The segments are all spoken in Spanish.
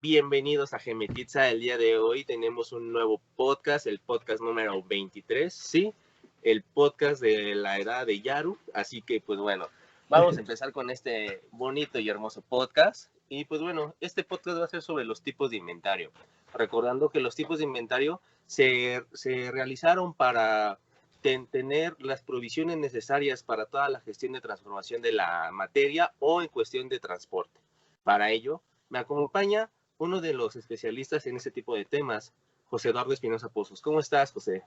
Bienvenidos a Gemetitza. El día de hoy tenemos un nuevo podcast, el podcast número 23, ¿sí? El podcast de la edad de Yaru. Así que, pues bueno, vamos a empezar con este bonito y hermoso podcast. Y pues bueno, este podcast va a ser sobre los tipos de inventario. Recordando que los tipos de inventario se realizaron para tener las provisiones necesarias para toda la gestión de transformación de la materia o en cuestión de transporte. Para ello, me acompaña uno de los especialistas en este tipo de temas, José Eduardo Espinosa Pozos. ¿Cómo estás, José?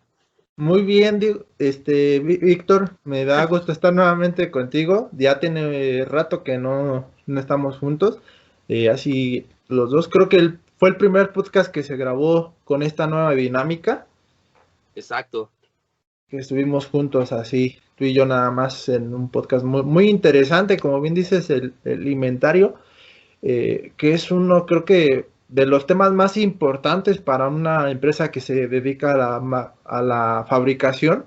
Muy bien, Víctor, me da gusto estar nuevamente contigo. Ya tiene rato que no estamos juntos. Así los dos, creo que fue el primer podcast que se grabó con esta nueva dinámica. Exacto. Que estuvimos juntos así, tú y yo nada más en un podcast muy interesante, como bien dices, el inventario, que es uno, creo que de los temas más importantes para una empresa que se dedica a la fabricación,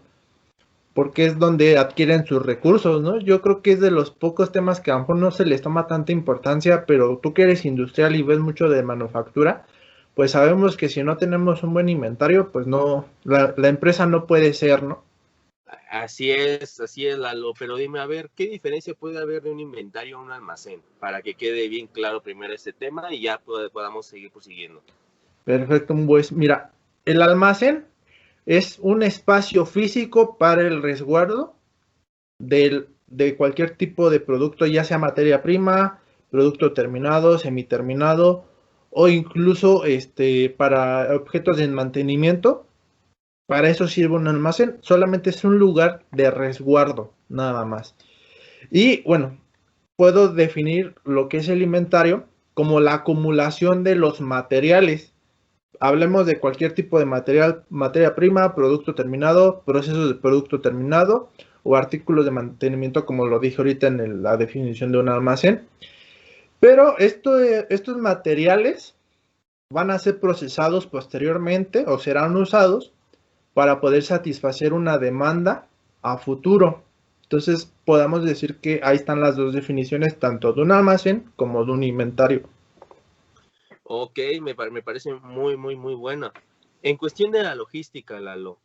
porque es donde adquieren sus recursos, ¿no? Yo creo que es de los pocos temas que a lo mejor no se les toma tanta importancia, pero tú que eres industrial y ves mucho de manufactura, pues sabemos que si no tenemos un buen inventario, pues no, la empresa no puede ser, ¿no? Así es, Lalo. Pero dime, a ver, ¿qué diferencia puede haber de un inventario a un almacén? Para que quede bien claro primero este tema y ya podamos seguir prosiguiendo. Perfecto, pues mira, el almacén es un espacio físico para el resguardo de cualquier tipo de producto, ya sea materia prima, producto terminado, semiterminado o incluso para objetos de mantenimiento. Para eso sirve un almacén, solamente es un lugar de resguardo, nada más. Y bueno, puedo definir lo que es el inventario como la acumulación de los materiales. Hablemos de cualquier tipo de material, materia prima, producto terminado, procesos de producto terminado o artículos de mantenimiento, como lo dije ahorita en la definición de un almacén. Pero estos materiales van a ser procesados posteriormente o serán usados para poder satisfacer una demanda a futuro. Entonces, podemos decir que ahí están las dos definiciones, tanto de un almacén como de un inventario. Ok, me parece muy buena. En cuestión de la logística, Lalo,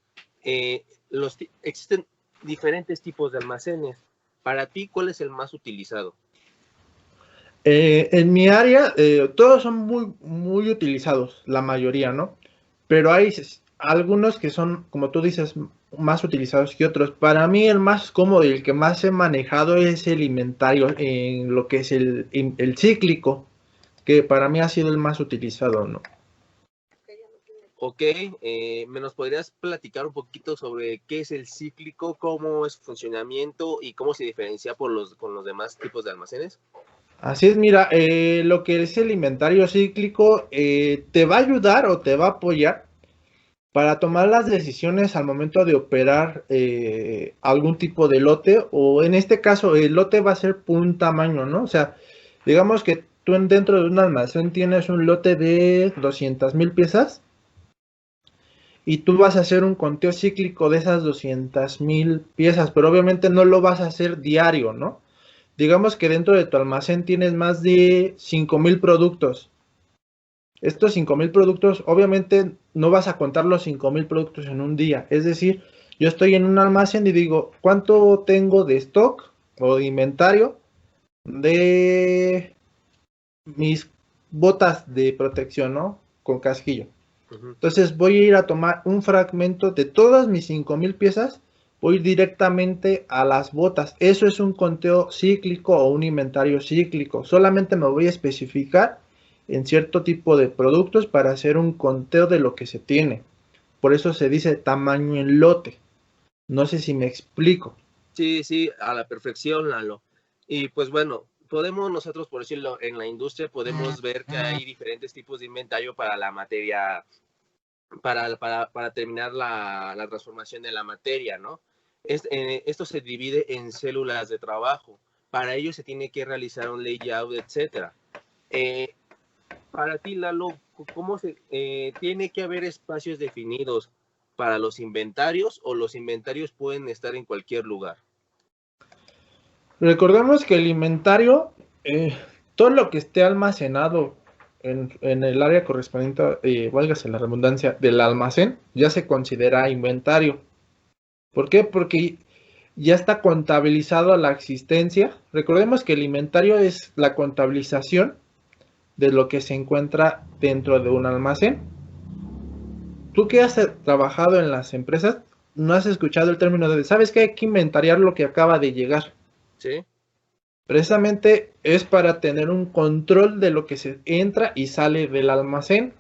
existen diferentes tipos de almacenes. Para ti, ¿cuál es el más utilizado? En mi área, todos son muy utilizados, la mayoría, ¿no? Pero hay algunos que son, como tú dices, más utilizados que otros. Para mí, el más cómodo y el que más he manejado es el inventario en lo que es el cíclico, que para mí ha sido el más utilizado, ¿no? Ok, ¿me nos podrías platicar un poquito sobre qué es el cíclico, cómo es su funcionamiento y cómo se diferencia con los demás tipos de almacenes? Así es, mira, lo que es el inventario cíclico te va a ayudar o te va a apoyar para tomar las decisiones al momento de operar algún tipo de lote, o en este caso el lote va a ser por un tamaño, ¿no? O sea, digamos que tú dentro de un almacén tienes un lote de 200,000 piezas y tú vas a hacer un conteo cíclico de esas 200,000 piezas, pero obviamente no lo vas a hacer diario, ¿no? Digamos que dentro de tu almacén tienes más de 5,000 productos. Estos 5,000 productos, obviamente no vas a contar los 5,000 productos en un día. Es decir, yo estoy en un almacén y digo, ¿cuánto tengo de stock o de inventario de mis botas de protección, ¿no? Con casquillo. Ujú. Entonces voy a ir a tomar un fragmento de todas mis 5,000 piezas, voy directamente a las botas. Eso es un conteo cíclico o un inventario cíclico. Solamente me voy a especificar en cierto tipo de productos para hacer un conteo de lo que se tiene. Por eso se dice tamaño en lote. No sé si me explico. Sí, sí, a la perfección, Lalo. Y pues bueno, podemos nosotros, por decirlo, en la industria podemos ver que hay diferentes tipos de inventario para la materia, para terminar la transformación de la materia, ¿no? Esto se divide en células de trabajo. Para ello se tiene que realizar un layout, etcétera. Eh, para ti, Lalo, ¿cómo tiene que haber espacios definidos para los inventarios o los inventarios pueden estar en cualquier lugar? Recordemos que el inventario, todo lo que esté almacenado en el área correspondiente, válgase la redundancia, del almacén, ya se considera inventario. ¿Por qué? Porque ya está contabilizado la existencia. Recordemos que el inventario es la contabilización de lo que se encuentra dentro de un almacén. Tú que has trabajado en las empresas, no has escuchado el término de, ¿sabes qué? Hay que inventariar lo que acaba de llegar. Sí, Precisamente es para tener un control de lo que se entra y sale del almacén.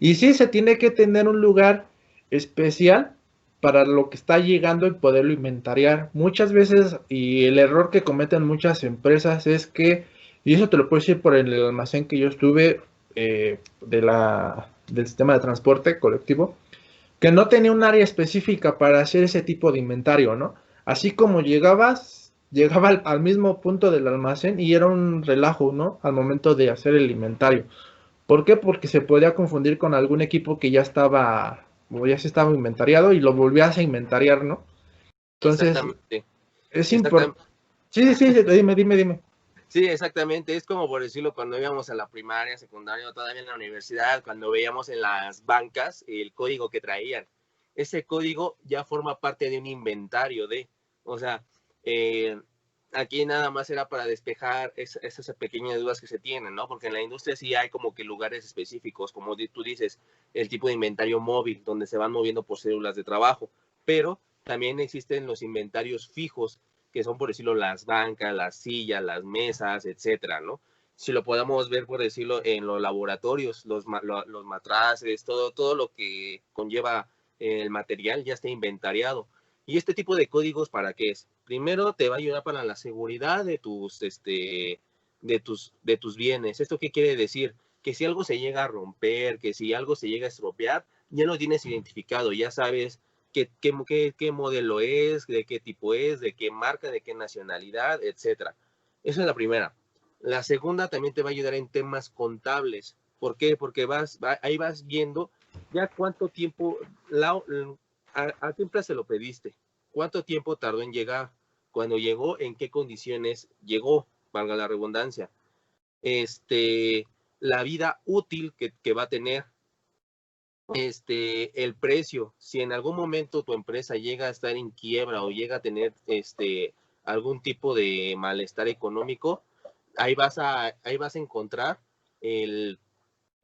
Y sí, se tiene que tener un lugar especial para lo que está llegando y poderlo inventariar. Muchas veces, y el error que cometen muchas empresas es que, y eso te lo puedo decir por el almacén que yo estuve del sistema de transporte colectivo, que no tenía un área específica para hacer ese tipo de inventario, ¿no? Así como llegaba al mismo punto del almacén y era un relajo, ¿no? Al momento de hacer el inventario. ¿Por qué? Porque se podía confundir con algún equipo que ya estaba, o ya se estaba inventariado y lo volvías a inventariar, ¿no? Entonces, exactamente. es importante. Exactamente. Sí, sí, sí, dime. Sí, exactamente. Es como por decirlo, cuando íbamos a la primaria, secundaria, o todavía en la universidad, cuando veíamos en las bancas el código que traían. Ese código ya forma parte de un inventario de, o sea, eh, aquí nada más era para despejar esas pequeñas dudas que se tienen, ¿no? Porque en la industria sí hay como que lugares específicos, como tú dices, el tipo de inventario móvil, donde se van moviendo por células de trabajo, pero también existen los inventarios fijos, que son, por decirlo, las bancas, las sillas, las mesas, etcétera, ¿no? Si lo podemos ver, por decirlo, en los laboratorios, los matraces, todo lo que conlleva el material ya está inventariado. ¿Y este tipo de códigos para qué es? Primero te va a ayudar para la seguridad de tus bienes. ¿Esto qué quiere decir? Que si algo se llega a romper, que si algo se llega a estropear, ya lo tienes identificado, ya sabes qué modelo es, de qué tipo es, de qué marca, de qué nacionalidad, etcétera. Esa es la primera. La segunda también te va a ayudar en temas contables. ¿Por qué? Porque ahí vas viendo ya cuánto tiempo, a qué empresa se lo pediste, cuánto tiempo tardó en llegar, cuando llegó, en qué condiciones llegó, valga la redundancia, la vida útil que va a tener, el precio. Si en algún momento tu empresa llega a estar en quiebra o llega a tener algún tipo de malestar económico, ahí vas a encontrar el,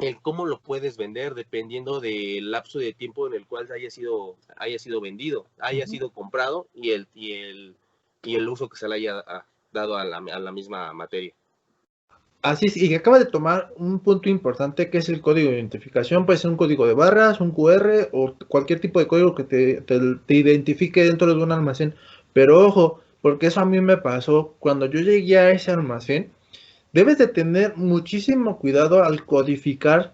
el cómo lo puedes vender dependiendo del lapso de tiempo en el cual haya sido vendido, haya sido comprado y el uso que se le haya dado a la misma materia. Así es, y que acaba de tomar un punto importante que es el código de identificación. Puede ser un código de barras, un QR o cualquier tipo de código que te identifique dentro de un almacén. Pero ojo, porque eso a mí me pasó cuando yo llegué a ese almacén. Debes de tener muchísimo cuidado al codificar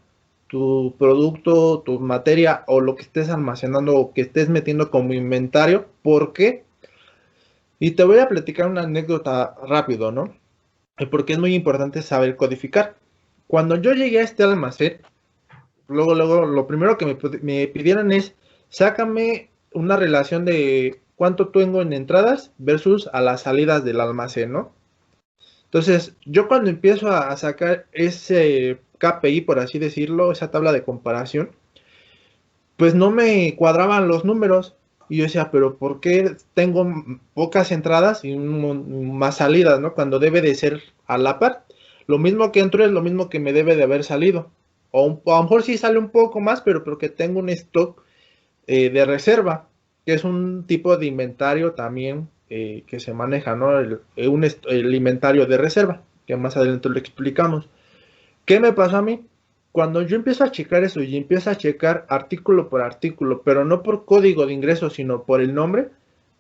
tu producto, tu materia o lo que estés almacenando o que estés metiendo como inventario. ¿Por qué? Y te voy a platicar una anécdota rápido, ¿no? Porque es muy importante saber codificar. Cuando yo llegué a este almacén, luego, lo primero que me pidieron es, sácame una relación de cuánto tengo en entradas versus a las salidas del almacén, ¿no? Entonces, yo cuando empiezo a sacar ese KPI, por así decirlo, esa tabla de comparación, pues no me cuadraban los números. Y yo decía, pero ¿por qué tengo pocas entradas y más salidas, ¿no? Cuando debe de ser a la par. Lo mismo que entro es lo mismo que me debe de haber salido. O a lo mejor sí sale un poco más, pero porque tengo un stock de reserva, que es un tipo de inventario también que se maneja, ¿no? El inventario de reserva, que más adelante lo explicamos. ¿Qué me pasó a mí? Cuando yo empiezo a checar eso y empiezo a checar artículo por artículo, pero no por código de ingreso, sino por el nombre,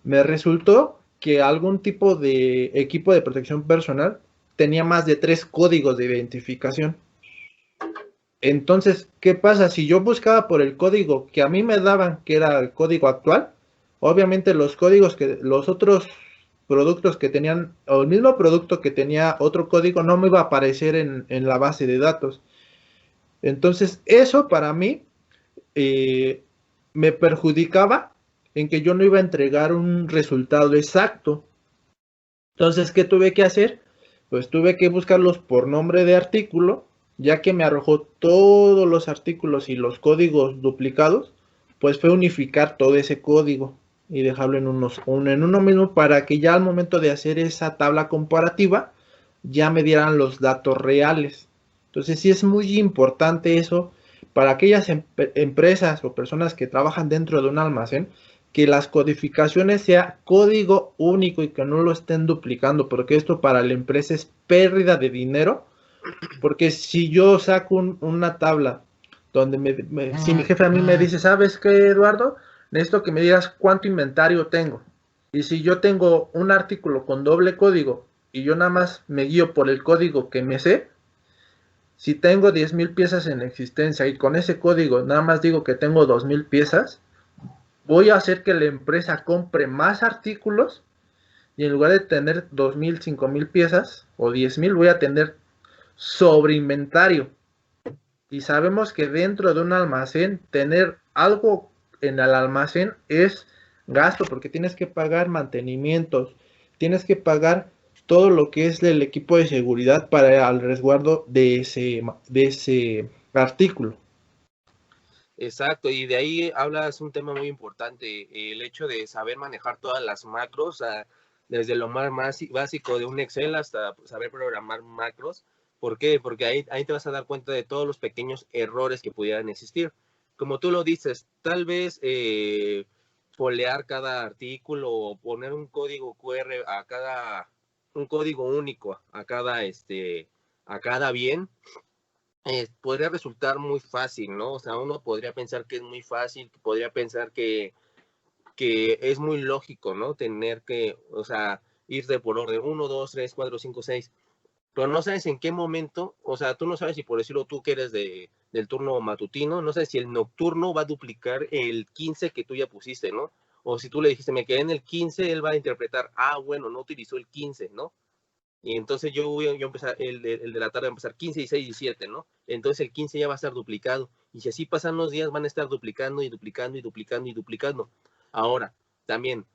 me resultó que algún tipo de equipo de protección personal tenía más de 3 códigos de identificación. Entonces, ¿qué pasa? Si yo buscaba por el código que a mí me daban, que era el código actual, obviamente los otros productos que tenían, o el mismo producto que tenía otro código, no me iba a aparecer en la base de datos. Entonces, eso para mí eh, me perjudicaba en que yo no iba a entregar un resultado exacto. Entonces, ¿qué tuve que hacer? Pues tuve que buscarlos por nombre de artículo ya que me arrojó todos los artículos y los códigos duplicados, pues fue unificar todo ese código y dejarlo en uno mismo para que ya al momento de hacer esa tabla comparativa ya me dieran los datos reales. Entonces sí es muy importante eso para aquellas empresas o personas que trabajan dentro de un almacén, que las codificaciones sea código único y que no lo estén duplicando, porque esto para la empresa es pérdida de dinero, porque si yo saco una tabla donde si mi jefe a mí me dice, ¿sabes qué, Eduardo? Necesito que me digas cuánto inventario tengo. Y si yo tengo un artículo con doble código y yo nada más me guío por el código que me sé, si tengo 10,000 piezas en existencia y con ese código nada más digo que tengo 2,000 piezas, voy a hacer que la empresa compre más artículos y en lugar de tener 2,000, 5,000 piezas o 10,000, voy a tener sobre inventario. Y sabemos que dentro de un almacén, tener algo en el almacén es gasto, porque tienes que pagar mantenimientos, tienes que pagar todo lo que es el equipo de seguridad para el resguardo de ese artículo. Exacto, y de ahí hablas un tema muy importante, el hecho de saber manejar todas las macros, desde lo más básico de un Excel hasta saber programar macros. ¿Por qué? Porque ahí te vas a dar cuenta de todos los pequeños errores que pudieran existir. Como tú lo dices, tal vez folear cada artículo o poner un código QR un código único a cada bien, podría resultar muy fácil, ¿no? O sea, uno podría pensar que es muy fácil, podría pensar que es muy lógico, ¿no? Tener que, o sea, irte por orden 1, 2, 3, 4, 5, 6, pero no sabes en qué momento, o sea, tú no sabes si por decirlo tú que eres del turno matutino, no sabes si el nocturno va a duplicar el 15 que tú ya pusiste, ¿no? O si tú le dijiste, me quedé en el 15, él va a interpretar, bueno, no utilizó el 15, ¿no? Y entonces yo voy a empezar, el de la tarde va a empezar 15, 16 y 17, ¿no? Entonces el 15 ya va a estar duplicado. Y si así pasan los días, van a estar duplicando y duplicando y duplicando y duplicando. Ahora, también,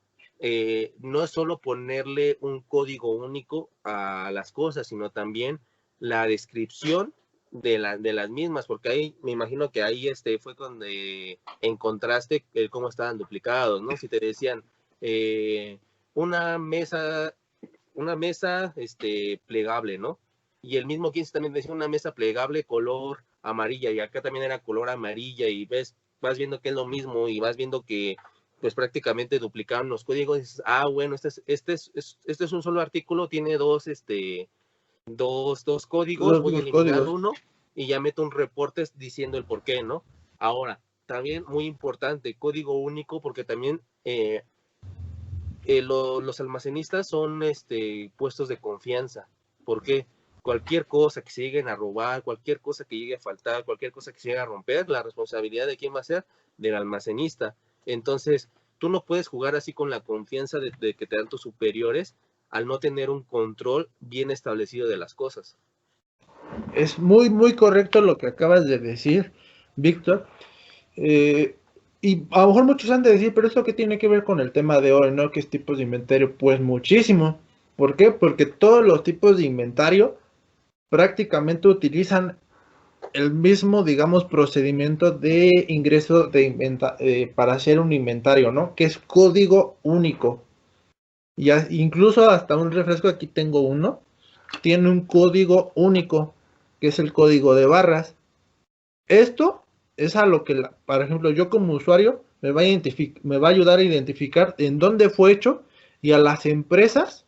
no es solo ponerle un código único a las cosas, sino también la descripción de las mismas, porque ahí me imagino que ahí fue donde encontraste cómo estaban duplicados, ¿no? Si te decían una mesa plegable, ¿no? Y el mismo 15 también decía una mesa plegable color amarilla, y acá también era color amarilla, y vas viendo que es lo mismo, y vas viendo que pues prácticamente duplicaron los códigos, y dices, bueno, este es un solo artículo, tiene dos códigos, voy a Los eliminar códigos. uno, y ya meto un reporte diciendo el por qué, ¿no? Ahora, también muy importante, código único, porque también los almacenistas son puestos de confianza. Porque cualquier cosa que se lleguen a robar, cualquier cosa que llegue a faltar, cualquier cosa que se llegue a romper, la responsabilidad de quién va a ser, del almacenista. Entonces, tú no puedes jugar así con la confianza de que te dan tus superiores al no tener un control bien establecido de las cosas. Es muy, muy correcto lo que acabas de decir, Víctor. Y a lo mejor muchos han de decir, pero ¿esto qué tiene que ver con el tema de hoy, no? ¿Qué es tipos de inventario? Pues muchísimo. ¿Por qué? Porque todos los tipos de inventario prácticamente utilizan el mismo, digamos, procedimiento de ingreso para hacer un inventario, ¿no? Que es código único. Y incluso hasta un refresco, aquí tengo uno, tiene un código único, que es el código de barras. Esto es a lo que, por ejemplo, yo como usuario me va a ayudar a identificar en dónde fue hecho, y a las empresas,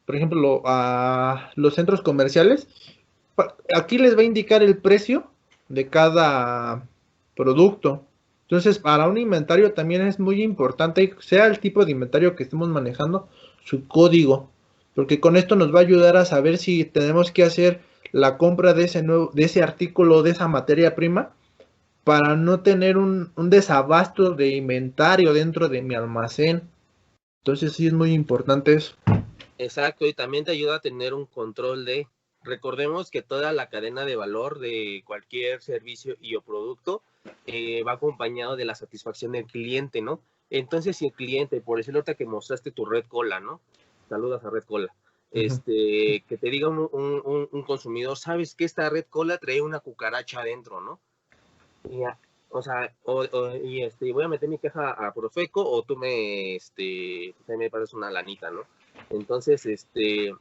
por ejemplo, a los centros comerciales, aquí les va a indicar el precio de cada producto. Entonces, para un inventario también es muy importante, sea el tipo de inventario que estemos manejando, su código, porque con esto nos va a ayudar a saber si tenemos que hacer la compra de ese artículo, de esa materia prima, para no tener un desabasto de inventario dentro de mi almacén. Entonces sí es muy importante eso. Exacto, y también te ayuda a tener un control recordemos que toda la cadena de valor de cualquier servicio y o producto va acompañado de la satisfacción del cliente, ¿no? Entonces, si el cliente, por decirlo ahorita que mostraste tu Red Cola, ¿no? Saludas a Red Cola. Ujú. que te diga un consumidor, sabes que esta Red Cola trae una cucaracha adentro, ¿no? Y o sea, voy a meter mi queja a Profeco o tú me pagas una lanita, ¿no? Entonces, ¿qué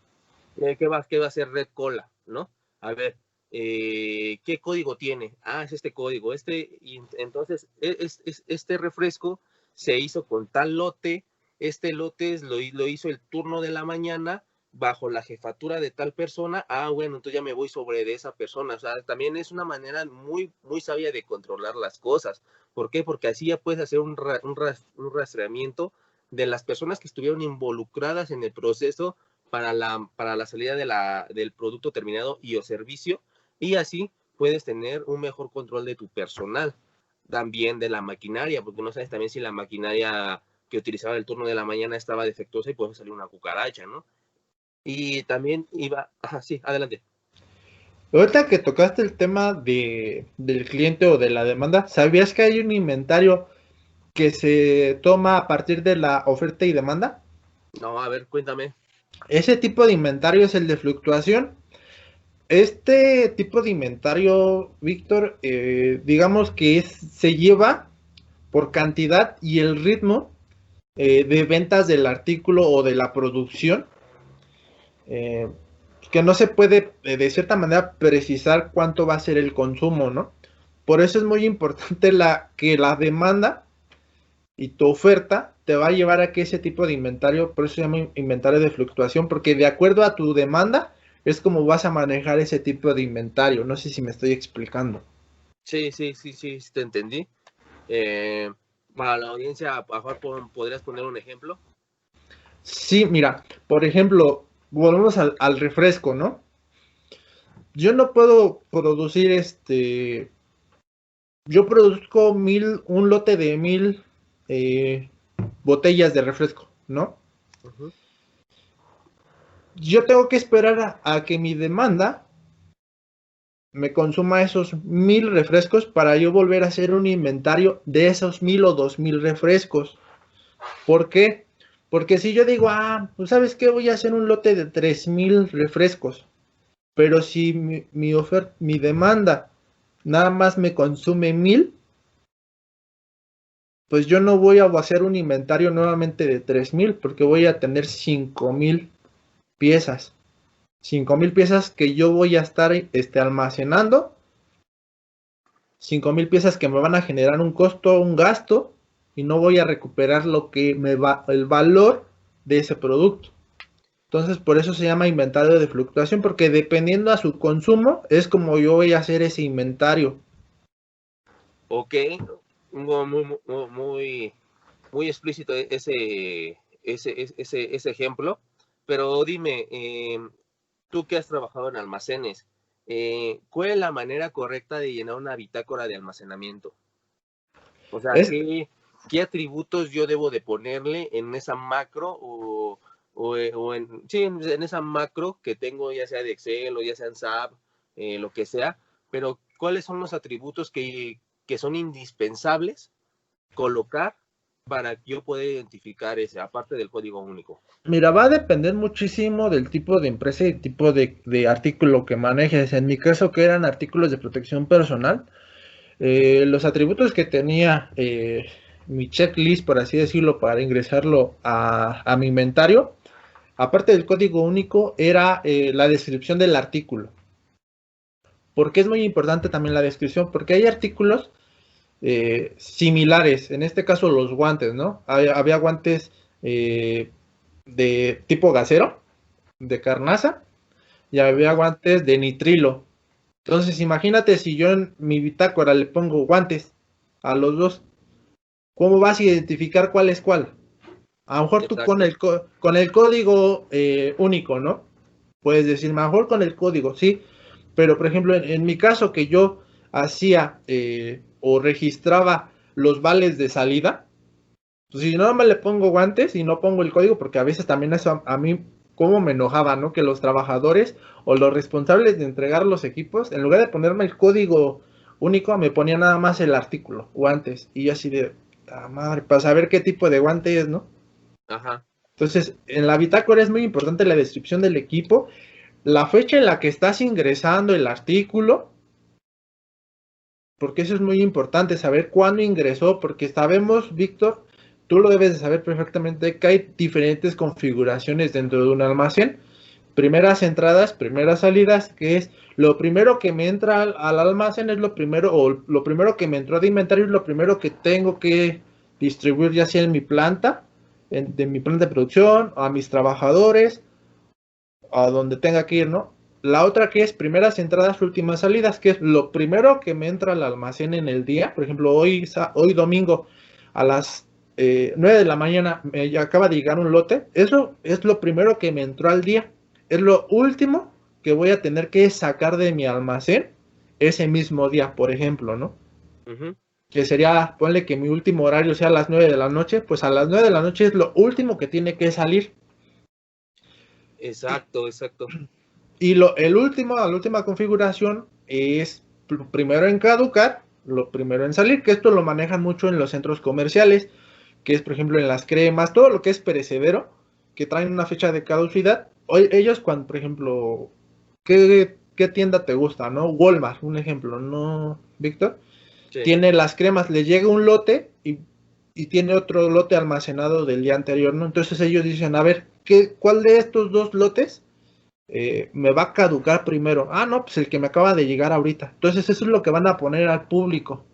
va a hacer Red Cola, no? A ver, ¿qué código tiene? Ah, es este código, y entonces, este refresco se hizo con tal lote, este lote lo hizo el turno de la mañana bajo la jefatura de tal persona, bueno, entonces ya me voy sobre de esa persona, o sea, también es una manera muy, muy sabia de controlar las cosas. ¿Por qué? Porque así ya puedes hacer un rastreamiento de las personas que estuvieron involucradas en el proceso para la salida del producto terminado y o servicio, y así puedes tener un mejor control de tu personal, también de la maquinaria, porque no sabes también si la maquinaria que utilizaba el turno de la mañana estaba defectuosa y puede salir una cucaracha, ¿no? Y también sí, adelante. Ahorita que tocaste el tema del cliente o de la demanda, ¿sabías que hay un inventario que se toma a partir de la oferta y demanda? No, a ver, cuéntame. Ese tipo de inventario es el de fluctuación. Este tipo de inventario, Víctor, digamos que se lleva por cantidad y el ritmo de ventas del artículo o de la producción, eh, que no se puede de cierta manera precisar cuánto va a ser el consumo, ¿no? Por eso es muy importante que la demanda y tu oferta te va a llevar a que ese tipo de inventario, por eso se llama inventario de fluctuación, porque de acuerdo a tu demanda es como vas a manejar ese tipo de inventario. No sé si me estoy explicando. Sí, sí, sí, sí, sí, te entendí. Eh, para la audiencia, a favor, ¿podrías poner un ejemplo? Sí, mira, por ejemplo, volvemos al refresco, ¿no? Yo no puedo producir yo produzco un lote de 1000 eh, botellas de refresco, ¿no? Ujú. Yo tengo que esperar a que mi demanda me consuma esos 1000 refrescos para yo volver a hacer un inventario de esos 1000 o 2000 refrescos. ¿Por qué? Porque si yo digo, pues sabes qué, voy a hacer un lote de 3000 refrescos, pero si mi demanda nada más me consume 1000, pues yo no voy a hacer un inventario nuevamente de 3000 porque voy a tener 5000 piezas. 5000 piezas que yo voy a estar almacenando, 5000 piezas que me van a generar un costo, un gasto, y no voy a recuperar lo que el valor de ese producto. Entonces, por eso se llama inventario de fluctuación, porque dependiendo a su consumo, es como yo voy a hacer ese inventario. Ok, muy, muy, muy, muy explícito ese ejemplo, pero dime, tú que has trabajado en almacenes, ¿cuál es la manera correcta de llenar una bitácora de almacenamiento? O sea, Es, ¿qué atributos yo debo de ponerle en esa macro sí, en esa macro que tengo, ya sea de Excel o ya sea en SAP, lo que sea, pero cuáles son los atributos que son indispensables colocar para que yo pueda identificar ese, aparte del código único? Mira, va a depender muchísimo del tipo de empresa y tipo de artículo que manejes. En mi caso, que eran artículos de protección personal, los atributos que tenía mi checklist, por así decirlo, para ingresarlo a mi inventario, aparte del código único, era la descripción del artículo. Porque es muy importante también la descripción, porque hay artículos similares, en este caso los guantes, ¿no? Había guantes de tipo gasero, de carnaza, y había Ujú. guantes de nitrilo. Entonces, imagínate si yo en mi bitácora le pongo guantes a los dos, ¿cómo vas a identificar cuál es cuál? A lo mejor tú Exacto. con el código único, ¿no? Puedes decir, mejor con el código, sí. Pero, por ejemplo, en mi caso que yo hacía o registraba los vales de salida, pues si no me le pongo guantes y no pongo el código, porque a veces también eso a mí como me enojaba, ¿no? Que los trabajadores o los responsables de entregar los equipos, en lugar de ponerme el código único, me ponía nada más el artículo, guantes. Y yo así de, madre, para saber qué tipo de guante es, ¿no? Ajá. Entonces, en la bitácora es muy importante la descripción del equipo, la fecha en la que estás ingresando el artículo, porque eso es muy importante, saber cuándo ingresó, porque sabemos, Víctor, tú lo debes de saber perfectamente, que hay diferentes configuraciones dentro de un almacén. Primeras entradas, primeras salidas, que es lo primero que me entra al almacén, es lo primero, o lo primero que me entró de inventario, es lo primero que tengo que distribuir, ya sea en mi planta, de mi planta de producción, a mis trabajadores, a donde tenga que ir, ¿no? La otra que es primeras entradas, últimas salidas, que es lo primero que me entra al almacén en el día. Por ejemplo, hoy domingo a las 9 de la mañana me acaba de llegar un lote. Eso es lo primero que me entró al día. Es lo último que voy a tener que sacar de mi almacén ese mismo día, por ejemplo, ¿no? Ujú. Que sería, ponle que mi último horario sea a las 9 de la noche, pues a las 9 de la noche es lo último que tiene que salir. Exacto, exacto. Y la última configuración es primero en caducar, lo primero en salir, que esto lo manejan mucho en los centros comerciales, que es por ejemplo en las cremas, todo lo que es perecedero, que traen una fecha de caducidad. Hoy, ellos cuando, por ejemplo, ¿qué tienda te gusta, no? Walmart, un ejemplo, ¿no, Víctor? Sí. Tiene las cremas, le llega un lote y tiene otro lote almacenado del día anterior, ¿no? Entonces ellos dicen, a ver, ¿cuál de estos dos lotes me va a caducar primero? Ah, no, pues el que me acaba de llegar ahorita. Entonces eso es lo que van a poner al público.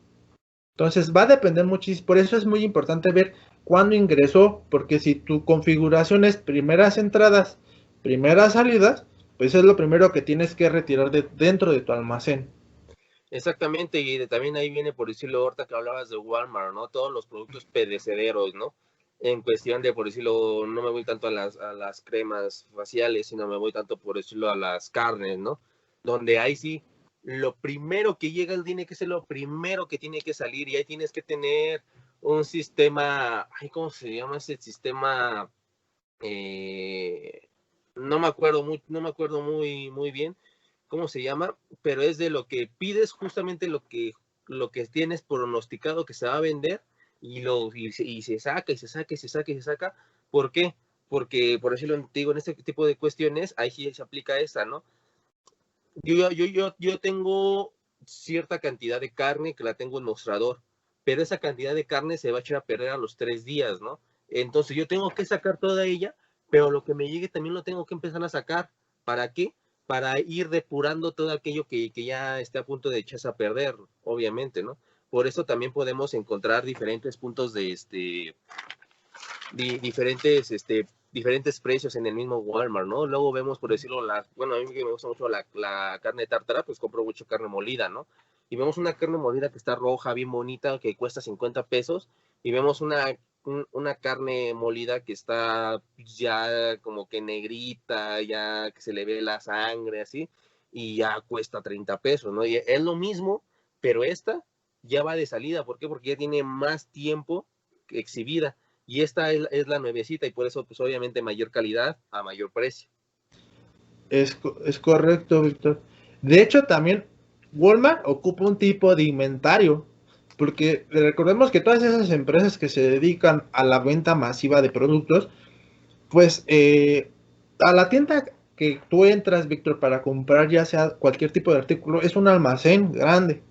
Entonces va a depender muchísimo, por eso es muy importante ver cuándo ingresó, porque si tu configuración es primeras entradas, primeras salidas, pues es lo primero que tienes que retirar dentro de tu almacén. Exactamente, y también ahí viene, por decirlo, ahorita que hablabas de Walmart, ¿no? Todos los productos perecederos, ¿no? En cuestión de, por decirlo, no me voy tanto a las cremas faciales, sino me voy tanto, por decirlo, a las carnes, ¿no? Donde ahí sí, lo primero que llega tiene que ser lo primero que tiene que salir, y ahí tienes que tener un sistema, ay, ¿cómo se llama ese sistema? Eh, no me acuerdo muy bien cómo se llama, pero es de lo que pides justamente lo que tienes pronosticado que se va a vender y se saca y se saca y se saca y se saca. ¿Por qué? Porque, por decirlo, te digo, en este tipo de cuestiones, ahí sí se aplica esa, ¿no? Yo tengo cierta cantidad de carne que la tengo en mostrador, pero esa cantidad de carne se va a echar a perder a los 3 días, ¿no? Entonces yo tengo que sacar toda ella, pero lo que me llegue también lo tengo que empezar a sacar. ¿Para qué? Para ir depurando todo aquello que ya esté a punto de echarse a perder, obviamente, ¿no? Por eso también podemos encontrar diferentes puntos de diferentes precios en el mismo Walmart, ¿no? Luego vemos, por decirlo, bueno, a mí me gusta mucho la carne tártara, pues compro mucho carne molida, ¿no? Y vemos una carne molida que está roja, bien bonita, que cuesta 50 pesos, y vemos una carne molida que está ya como que negrita, ya que se le ve la sangre, así, y ya cuesta 30 pesos, ¿no? Y es lo mismo, pero esta ya va de salida, ¿por qué? Porque ya tiene más tiempo exhibida y esta es la nuevecita y por eso pues obviamente mayor calidad a mayor precio. Es correcto, Víctor. De hecho, también Walmart ocupa un tipo de inventario, porque recordemos que todas esas empresas que se dedican a la venta masiva de productos, pues a la tienda que tú entras, Víctor, para comprar ya sea cualquier tipo de artículo, es un almacén grande.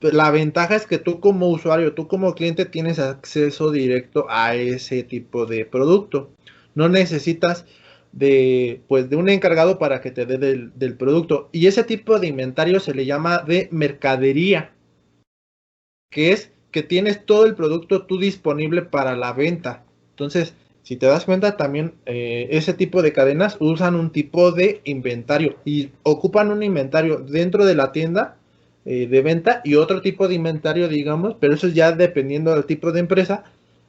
La ventaja es que tú como usuario, tú como cliente tienes acceso directo a ese tipo de producto. No necesitas pues, de un encargado para que te dé del producto. Y ese tipo de inventario se le llama de mercadería, que es que tienes todo el producto tú disponible para la venta. Entonces, si te das cuenta, también ese tipo de cadenas usan un tipo de inventario y ocupan un inventario dentro de la tienda de venta y otro tipo de inventario, digamos, pero eso es ya dependiendo del tipo de empresa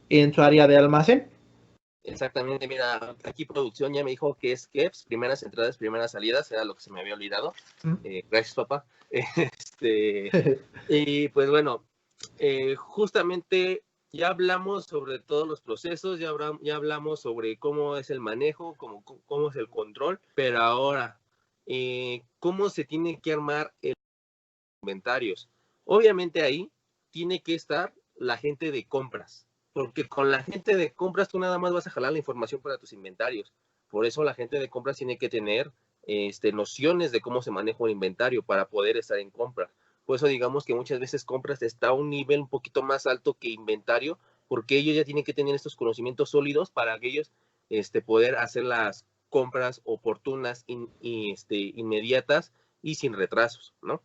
en su área de almacén. Exactamente, mira, aquí producción ya me dijo que es KEPS, primeras entradas, primeras salidas, era lo que se me había olvidado. Gracias, papá. Y pues bueno, justamente ya hablamos sobre todos los procesos, ya hablamos sobre cómo es el manejo, cómo es el control, pero ahora, ¿cómo se tiene que armar el inventarios? Obviamente ahí tiene que estar la gente de compras. porque con la gente de compras tú nada más vas a jalar la información para tus inventarios. Por eso la gente de compras tiene que tener nociones de cómo se maneja un inventario para poder estar en compra. Por eso digamos que muchas veces compras está a un nivel un poquito más alto que inventario, porque ellos ya tienen que tener estos conocimientos sólidos para que ellos poder hacer las compras oportunas inmediatas y sin retrasos, ¿no?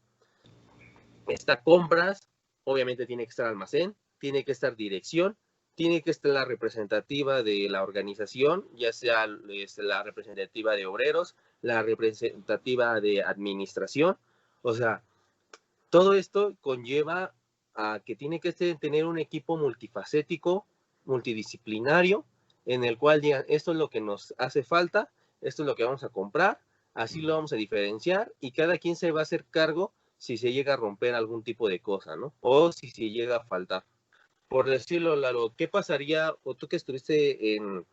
Está compras, obviamente tiene que estar almacén, tiene que estar dirección, tiene que estar la representativa de la organización, ya sea la representativa de obreros, la representativa de administración. O sea, todo esto conlleva a que tiene que tener un equipo multifacético, multidisciplinario, en el cual digan, esto es lo que nos hace falta, esto es lo que vamos a comprar, así lo vamos a diferenciar y cada quien se va a hacer cargo si se llega a romper algún tipo de cosa, ¿no? O si se llega a faltar. Por decirlo, Lalo, ¿qué pasaría, o tú que estuviste en,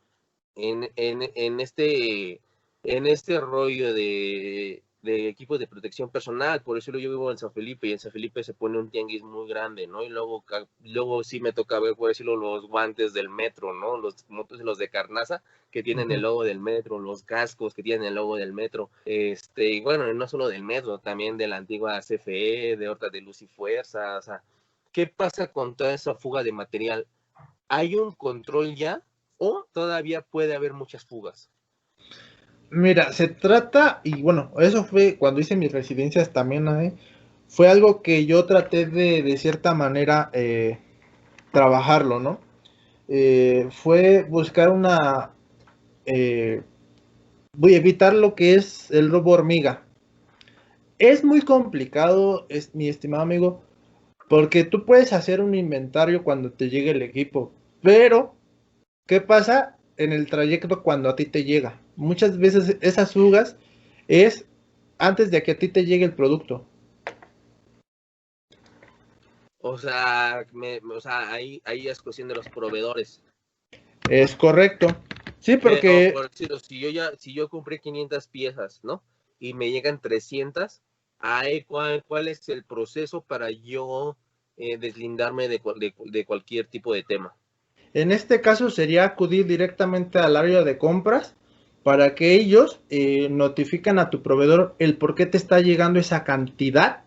en, en este, en este rollo de equipos de protección personal? Por eso yo vivo en San Felipe, y en San Felipe se pone un tianguis muy grande, ¿no? Y luego sí me toca ver, por decirlo, los guantes del metro, ¿no? Los de carnaza que tienen el logo del metro, los cascos que tienen el logo del metro, y bueno, no solo del metro, también de la antigua CFE, de Horta de Luz y Fuerza. O sea, ¿qué pasa con toda esa fuga de material? ¿Hay un control ya o todavía puede haber muchas fugas? Mira, se trata, y bueno, eso fue cuando hice mis residencias también, fue algo que yo traté de cierta manera trabajarlo, ¿no? Fue buscar voy a evitar lo que es el robo hormiga. Es muy complicado, mi estimado amigo, porque tú puedes hacer un inventario cuando te llegue el equipo, pero ¿qué pasa en el trayecto cuando a ti te llega? Muchas veces esas fugas es antes de que a ti te llegue el producto. O sea, ahí es cuestión de los proveedores. Es correcto. Sí, Pero, porque por decirlo, si yo compré 500 piezas, ¿no? Y me llegan 300, ¿cuál es el proceso para yo deslindarme de cualquier tipo de tema? en este caso sería acudir directamente al área de compras para que ellos notifican a tu proveedor el por qué te está llegando esa cantidad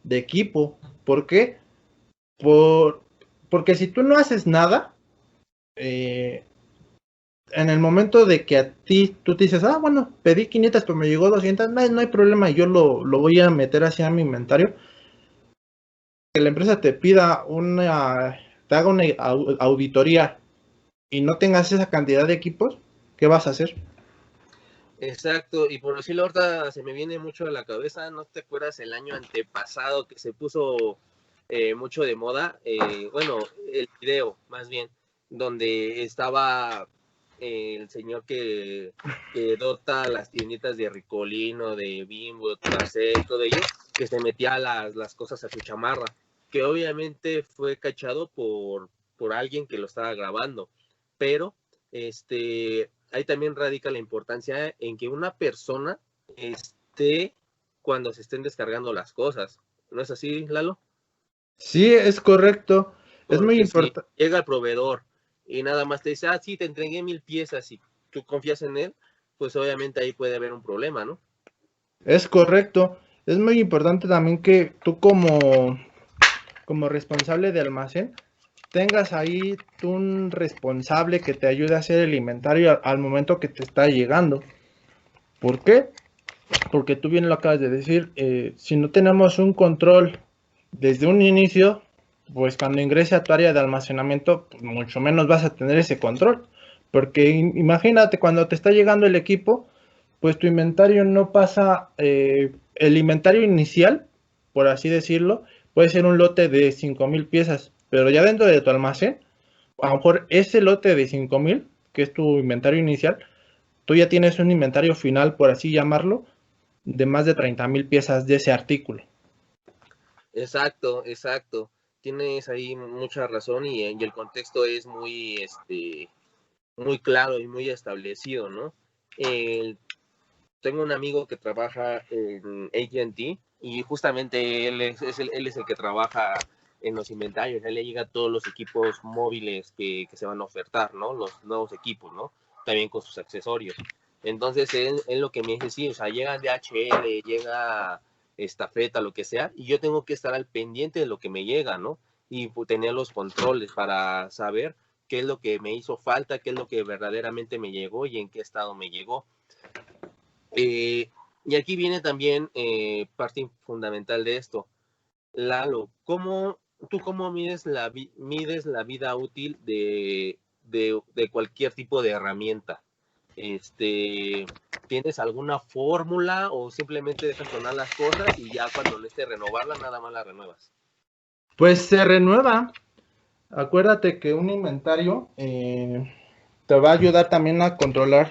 de equipo. ¿Por qué? Porque si tú no haces nada, eh, en el momento de que a ti, tú te dices, bueno, pedí 500, pero me llegó 200, no hay problema, yo lo voy a meter hacia mi inventario. Que la empresa te pida te haga una auditoría y no tengas esa cantidad de equipos, ¿qué vas a hacer? Exacto, y por decirlo ahorita se me viene mucho a la cabeza, ¿no te acuerdas el año antepasado que se puso mucho de moda? Bueno, el video más bien, donde estaba el señor que dota las tienditas de Ricolino, de Bimbo, Tracel, todo ello, que se metía las cosas a su chamarra, que obviamente fue cachado por alguien que lo estaba grabando, pero ahí también radica la importancia en que una persona esté cuando se estén descargando las cosas. ¿No es así, Lalo? Sí, es correcto. Es muy Porque si importante. llega el proveedor y nada más te dice, sí, te entregué 1000 piezas y tú confías en él, pues obviamente ahí puede haber un problema, ¿no? Es correcto. Es muy importante también que tú como responsable de almacén tengas ahí un responsable que te ayude a hacer el inventario al momento que te está llegando. ¿Por qué? Porque tú bien lo acabas de decir, si no tenemos un control desde un inicio, pues cuando ingrese a tu área de almacenamiento, pues mucho menos vas a tener ese control. Porque imagínate, cuando te está llegando el equipo, pues tu inventario no pasa, el inventario inicial, por así decirlo, puede ser un lote de 5,000 piezas, pero ya dentro de tu almacén, a lo mejor ese lote de 5,000, que es tu inventario inicial, tú ya tienes un inventario final, por así llamarlo, de más de 30,000 piezas de ese artículo. Exacto, exacto. Tienes ahí mucha razón y el contexto es muy claro y muy establecido, ¿no? Tengo un amigo que trabaja en AT&T y justamente él es el que trabaja en los inventarios, él le llega todos los equipos móviles que se van a ofertar, ¿no? Los nuevos equipos, ¿no? También con sus accesorios. Entonces, él lo que me dice, sí, o sea, llega DHL, llega Estafeta, lo que sea, y yo tengo que estar al pendiente de lo que me llega, ¿no? Y pues, tener los controles para saber qué es lo que me hizo falta, qué es lo que verdaderamente me llegó y en qué estado me llegó. Y aquí viene también parte fundamental de esto. Lalo, ¿tú cómo mides la vida útil de cualquier tipo de herramienta? ¿Tienes alguna fórmula o simplemente dejas sonar las cosas y ya cuando necesites renovarla, nada más la renuevas? Pues se renueva. Acuérdate que un inventario te va a ayudar también a controlar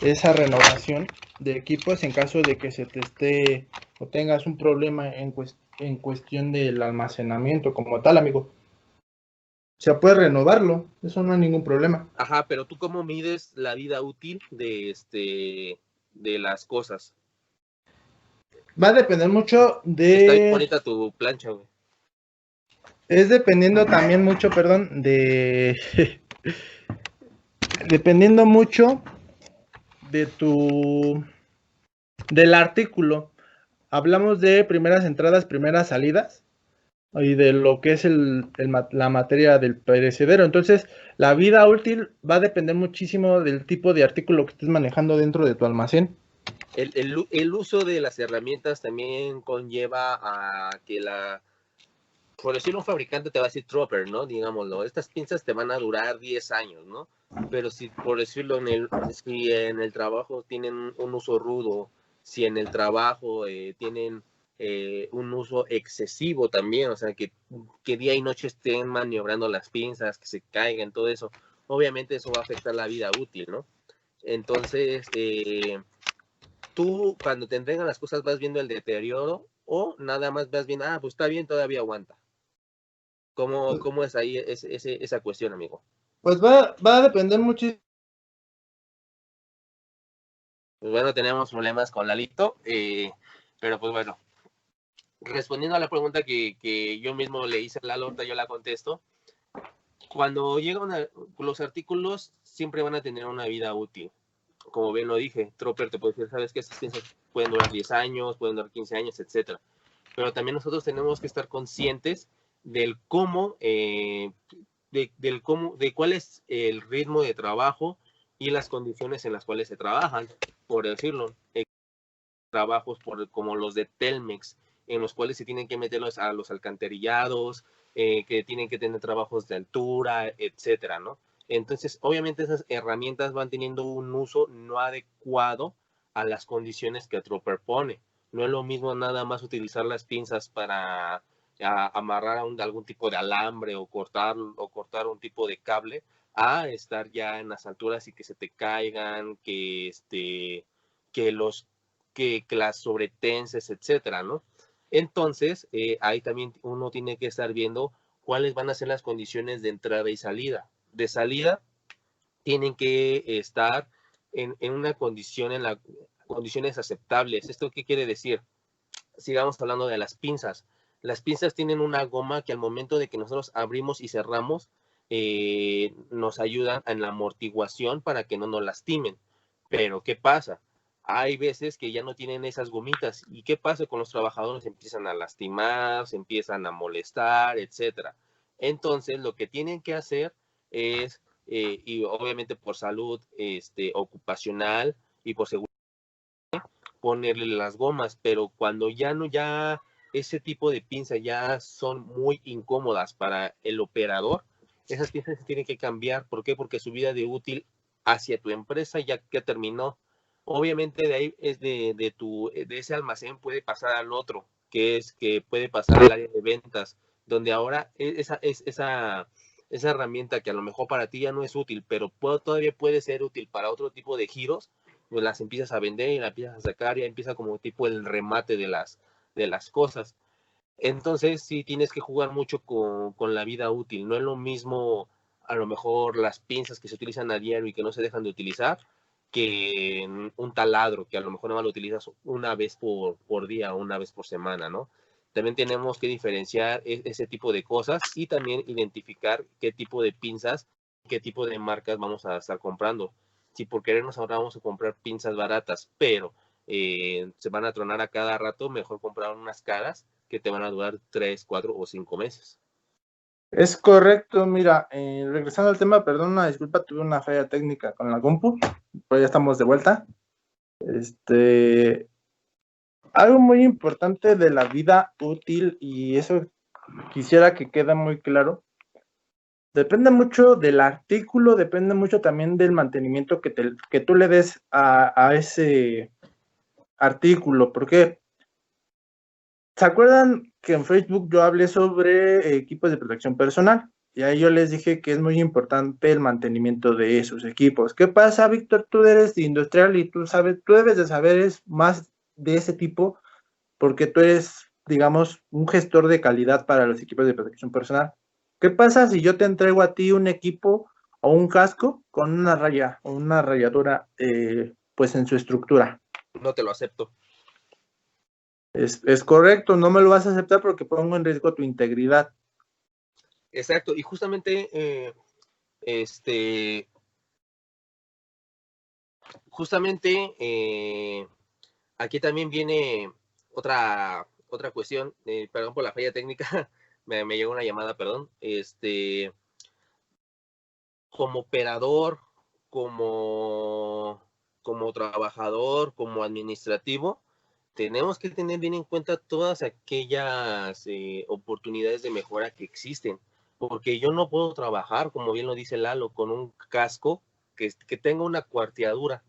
esa renovación de equipos en caso de que se te esté o tengas un problema en cuestión del almacenamiento como tal, amigo. O sea, puedes renovarlo, eso no hay ningún problema. Ajá, pero ¿tú cómo mides la vida útil de las cosas? Va a depender mucho Está bien de... bonita tu plancha, güey. Es dependiendo también mucho, perdón, de... dependiendo mucho de tu... del artículo. Hablamos de primeras entradas, primeras salidas y de lo que es la materia del perecedero. Entonces, la vida útil va a depender muchísimo del tipo de artículo que estés manejando dentro de tu almacén. El uso de las herramientas también conlleva a que por decirlo, un fabricante te va a decir Tropper, ¿no? Digámoslo, estas pinzas te van a durar 10 años, ¿no? Pero si, por decirlo, si en el trabajo tienen un uso rudo, si en el trabajo tienen un uso excesivo también, o sea, que día y noche estén maniobrando las pinzas, que se caigan, todo eso, obviamente eso va a afectar la vida útil, ¿no? Entonces, tú cuando te entregan las cosas vas viendo el deterioro o nada más vas viendo, pues está bien, todavía aguanta. ¿Cómo es ahí esa cuestión, amigo? Pues va a depender muchísimo. Pues bueno, tenemos problemas con Lalito, pero pues bueno, respondiendo a la pregunta que yo mismo le hice a Lalo, yo la contesto. Cuando llegan los artículos, siempre van a tener una vida útil. Como bien lo dije, Tropper te puede decir, sabes que estas piezas pueden durar 10 años, pueden durar 15 años, etcétera. Pero también nosotros tenemos que estar conscientes del cómo, de cuál es el ritmo de trabajo y las condiciones en las cuales se trabajan. Por decirlo, trabajos como los de Telmex, en los cuales se tienen que meterlos a los alcantarillados, que tienen que tener trabajos de altura, etcétera, ¿no? Entonces, obviamente esas herramientas van teniendo un uso no adecuado a las condiciones que Tropper pone. No es lo mismo nada más utilizar las pinzas para amarrar algún tipo de alambre o cortar un tipo de cable a estar ya en las alturas y que se te caigan, que los que las sobretenses, etcétera, ¿no? Entonces, ahí también uno tiene que estar viendo cuáles van a ser las condiciones de entrada y salida. De salida, tienen que estar en una condición, condiciones aceptables. ¿Esto qué quiere decir? Sigamos hablando de las pinzas. Las pinzas tienen una goma que al momento de que nosotros abrimos y cerramos, nos ayudan en la amortiguación para que no nos lastimen. Pero, ¿qué pasa? Hay veces que ya no tienen esas gomitas. ¿Y qué pasa con los trabajadores? Empiezan a lastimar, se empiezan a molestar, etcétera. Entonces, lo que tienen que hacer es, y obviamente por salud ocupacional y por seguridad, ponerle las gomas, pero cuando ya ese tipo de pinzas ya son muy incómodas para el operador, esas piezas se tienen que cambiar. ¿Por qué? Porque su vida de útil hacia tu empresa ya que terminó. Obviamente de ahí es de ese almacén puede pasar al otro, que puede pasar al área de ventas, donde ahora esa herramienta que a lo mejor para ti ya no es útil, pero todavía puede ser útil para otro tipo de giros, pues las empiezas a vender y las empiezas a sacar, ya empieza como tipo el remate de las cosas. Entonces sí tienes que jugar mucho con la vida útil. No es lo mismo a lo mejor las pinzas que se utilizan a diario y que no se dejan de utilizar que un taladro que a lo mejor no lo utilizas una vez por día o una vez por semana, ¿no? También tenemos que diferenciar ese tipo de cosas y también identificar qué tipo de pinzas, qué tipo de marcas vamos a estar comprando. Si por querernos ahora vamos a comprar pinzas baratas, pero se van a tronar a cada rato, mejor comprar unas caras que te van a durar 3, 4 o 5 meses. Es correcto, mira, regresando al tema, perdón, una disculpa, tuve una falla técnica con la compu, pero ya estamos de vuelta. Algo muy importante de la vida útil, y eso quisiera que quede muy claro, depende mucho del artículo, depende mucho también del mantenimiento que tú le des a ese artículo, porque ¿se acuerdan que en Facebook yo hablé sobre equipos de protección personal? Y ahí yo les dije que es muy importante el mantenimiento de esos equipos. ¿Qué pasa, Víctor? Tú eres industrial y tú debes de saber más de ese tipo porque tú eres, digamos, un gestor de calidad para los equipos de protección personal. ¿Qué pasa si yo te entrego a ti un equipo o un casco con una raya o una rayadura pues en su estructura? No te lo acepto. Es correcto, no me lo vas a aceptar porque pongo en riesgo tu integridad. Exacto, y justamente aquí también viene otra cuestión, perdón por la falla técnica, me llegó una llamada, perdón, como operador, como trabajador, como administrativo, tenemos que tener bien en cuenta todas aquellas oportunidades de mejora que existen, porque yo no puedo trabajar, como bien lo dice Lalo, con un casco que tenga una cuarteadura.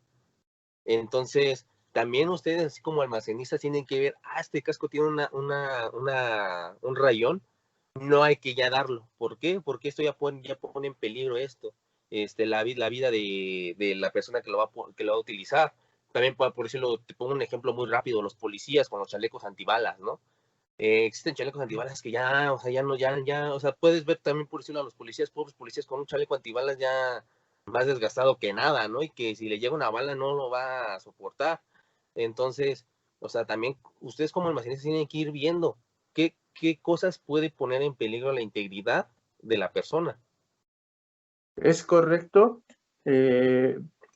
Entonces, también ustedes, así como almacenistas, tienen que ver, este casco tiene un rayón, no hay que ya darlo. ¿Por qué? Porque esto ya pone en peligro esto, la vida de la persona que lo va a utilizar. También, por decirlo, te pongo un ejemplo muy rápido, los policías con los chalecos antibalas, ¿no? Existen chalecos antibalas que ya, o sea, ya no, o sea, puedes ver también, por decirlo, a los policías, pobres policías con un chaleco antibalas ya más desgastado que nada, ¿no? Y que si le llega una bala no lo va a soportar. Entonces, o sea, también ustedes como almacenistas tienen que ir viendo qué cosas puede poner en peligro la integridad de la persona. Es correcto.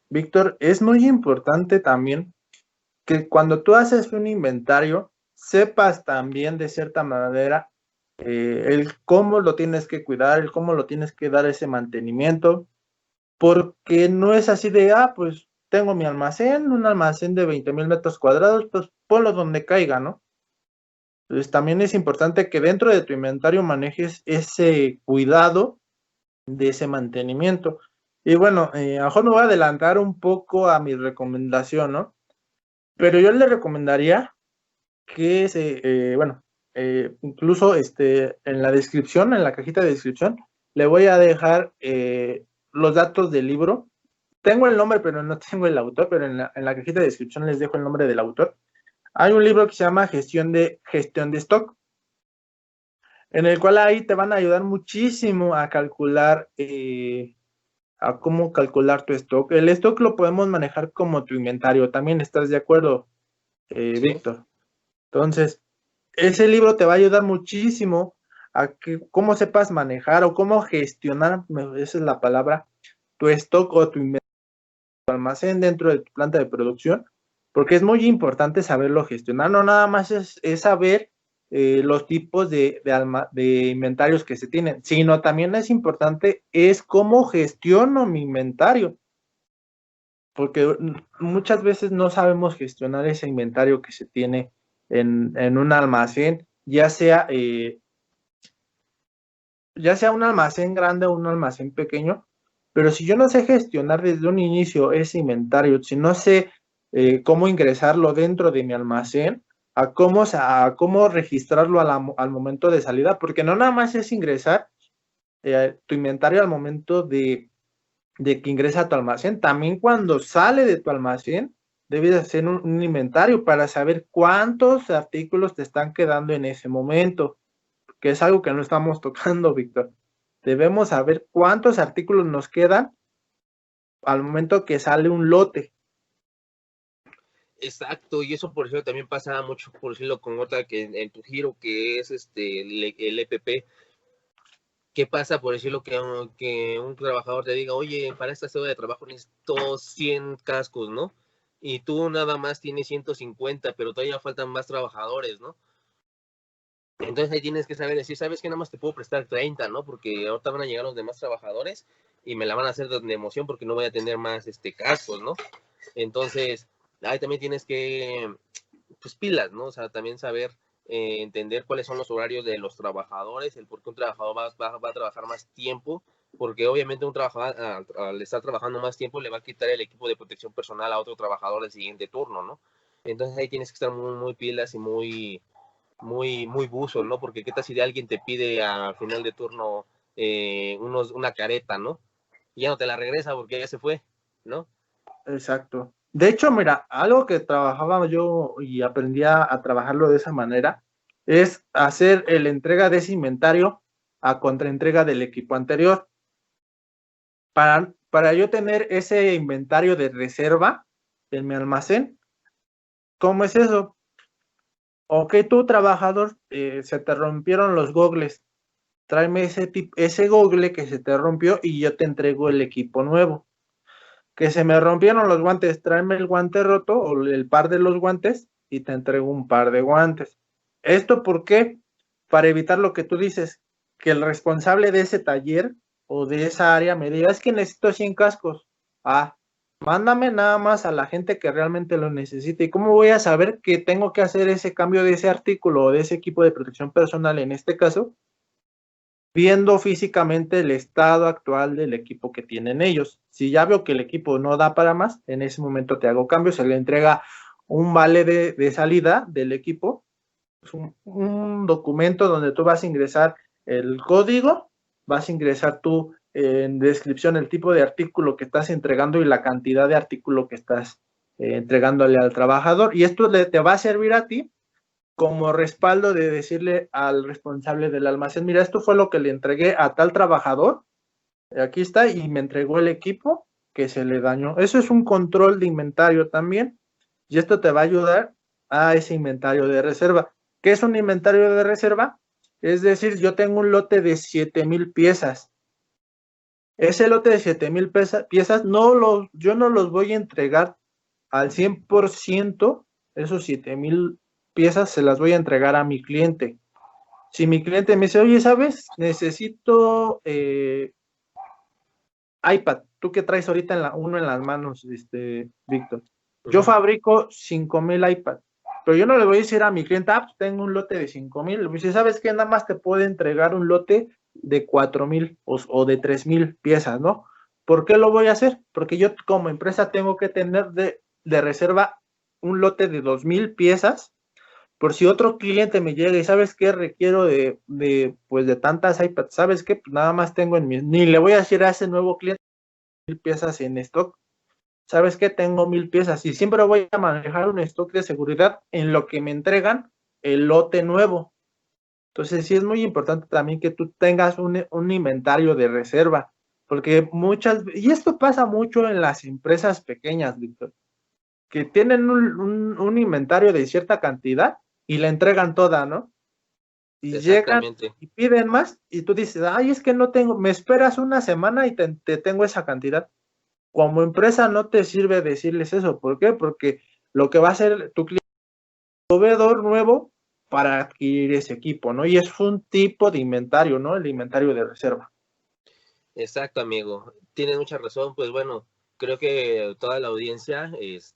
Víctor, es muy importante también que cuando tú haces un inventario, sepas también de cierta manera el cómo lo tienes que cuidar, el cómo lo tienes que dar ese mantenimiento, porque no es así de, pues tengo mi almacén, un almacén de 20,000 metros cuadrados, pues ponlo donde caiga, ¿no? Entonces también es importante que dentro de tu inventario manejes ese cuidado de ese mantenimiento. Y bueno, a lo mejor me voy a adelantar un poco a mi recomendación, ¿no? Pero yo le recomendaría que incluso en la descripción, en la cajita de descripción, le voy a dejar los datos del libro. Tengo el nombre, pero no tengo el autor, pero en la cajita de descripción les dejo el nombre del autor. Hay un libro que se llama Gestión de Stock, en el cual ahí te van a ayudar muchísimo a calcular, a cómo calcular tu stock. El stock lo podemos manejar como tu inventario. ¿También estás de acuerdo, ¿Sí? Víctor? Entonces, ese libro te va a ayudar muchísimo a que cómo sepas manejar o cómo gestionar, esa es la palabra, tu stock o tu almacén dentro de tu planta de producción, porque es muy importante saberlo gestionar. No nada más es saber los tipos de inventarios que se tienen, sino también es importante es cómo gestiono mi inventario, porque muchas veces no sabemos gestionar ese inventario que se tiene en un almacén, ya sea un almacén grande o un almacén pequeño, pero si yo no sé gestionar desde un inicio ese inventario, si no sé cómo ingresarlo dentro de mi almacén, a cómo registrarlo al momento de salida, porque no nada más es ingresar tu inventario al momento de que ingresa a tu almacén, también cuando sale de tu almacén, debes hacer un inventario para saber cuántos artículos te están quedando en ese momento, que es algo que no estamos tocando, Víctor. Debemos saber cuántos artículos nos quedan al momento que sale un lote. Exacto, y eso por eso también pasa mucho, por decirlo con otra que en tu giro, que es el EPP. ¿Qué pasa, por decirlo, que un trabajador te diga, oye, para esta hora de trabajo necesito 100 cascos, ¿no? Y tú nada más tienes 150, pero todavía faltan más trabajadores, ¿no? Entonces ahí tienes que saber decir, ¿sabes qué? Nada más te puedo prestar 30, ¿no? Porque ahorita van a llegar los demás trabajadores y me la van a hacer de emoción porque no voy a tener más cascos, ¿no? Entonces, ahí también tienes que, pues pilas, ¿no? O sea, también saber entender cuáles son los horarios de los trabajadores, el por qué un trabajador va a trabajar más tiempo, porque obviamente un trabajador al estar trabajando más tiempo le va a quitar el equipo de protección personal a otro trabajador del siguiente turno, ¿no? Entonces ahí tienes que estar muy, muy pilas y muy buzo, ¿no? Porque qué tal si alguien te pide al final de turno una careta, ¿no? Y ya no te la regresa porque ya se fue, ¿no? Exacto. De hecho, mira, algo que trabajaba yo y aprendí a trabajarlo de esa manera es hacer la entrega de ese inventario a contraentrega del equipo anterior. Para yo tener ese inventario de reserva en mi almacén, ¿cómo es eso? Ok, tú trabajador, se te rompieron los gogles, tráeme ese gogle que se te rompió y yo te entrego el equipo nuevo. Que se me rompieron los guantes, tráeme el guante roto o el par de los guantes y te entrego un par de guantes. ¿Esto por qué? Para evitar lo que tú dices, que el responsable de ese taller o de esa área me diga, es que necesito 100 cascos. Ah, mándame nada más a la gente que realmente lo necesite. ¿Y cómo voy a saber que tengo que hacer ese cambio de ese artículo o de ese equipo de protección personal en este caso? Viendo físicamente el estado actual del equipo que tienen ellos. Si ya veo que el equipo no da para más, en ese momento te hago cambios, se le entrega un vale de salida del equipo, un documento donde tú vas a ingresar el código, vas a ingresar tú en descripción el tipo de artículo que estás entregando y la cantidad de artículo que estás entregándole al trabajador, y esto te va a servir a ti como respaldo de decirle al responsable del almacén, mira, esto fue lo que le entregué a tal trabajador, aquí está, y me entregó el equipo que se le dañó. Eso es un control de inventario también, y esto te va a ayudar a ese inventario de reserva. ¿Qué es un inventario de reserva? Es decir, yo tengo un lote de 7,000 piezas. Ese lote de 7,000 piezas, yo no los voy a entregar al 100%, esos 7,000 piezas se las voy a entregar a mi cliente. Si mi cliente me dice, oye, ¿sabes? Necesito iPad. ¿Tú qué traes ahorita uno en las manos, Víctor? Yo fabrico 5,000 iPad, pero yo no le voy a decir a mi cliente, pues tengo un lote de 5,000. Le voy a decir, ¿sabes qué? Nada más te puedo entregar un lote de 4,000 o de 3,000 piezas, ¿no? ¿Por qué lo voy a hacer? Porque yo como empresa tengo que tener de reserva un lote de 2,000 piezas por si otro cliente me llega y sabes qué requiero pues de tantas iPads, ¿sabes qué? Pues nada más tengo ni le voy a decir a ese nuevo cliente 1,000 piezas en stock. ¿Sabes qué? Tengo 1,000 piezas y siempre voy a manejar un stock de seguridad en lo que me entregan el lote nuevo. Entonces sí es muy importante también que tú tengas un inventario de reserva, porque y esto pasa mucho en las empresas pequeñas, Víctor, que tienen un inventario de cierta cantidad y la entregan toda, ¿no? Y llegan Exactamente. y piden más y tú dices, ay, es que no tengo, me esperas una semana y te tengo esa cantidad. Como empresa no te sirve decirles eso. ¿Por qué? Porque lo que va a hacer tu cliente proveedor nuevo para adquirir ese equipo, ¿no? Y es un tipo de inventario, ¿no? El inventario de reserva. Exacto, amigo. Tienes mucha razón. Pues bueno, creo que toda la audiencia, pues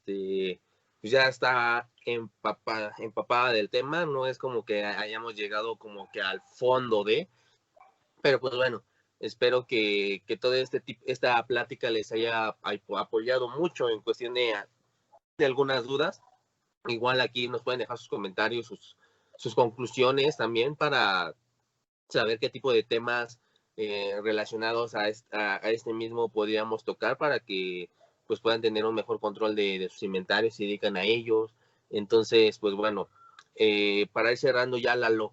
ya está empapada del tema. No es como que hayamos llegado como que al fondo pero pues bueno, espero que todo esta plática les haya apoyado mucho en cuestión de algunas dudas. Igual aquí nos pueden dejar sus comentarios, sus conclusiones también para saber qué tipo de temas relacionados a este mismo podríamos tocar para que pues puedan tener un mejor control de sus inventarios, se dedican a ellos. Entonces, pues bueno, para ir cerrando ya, Lalo,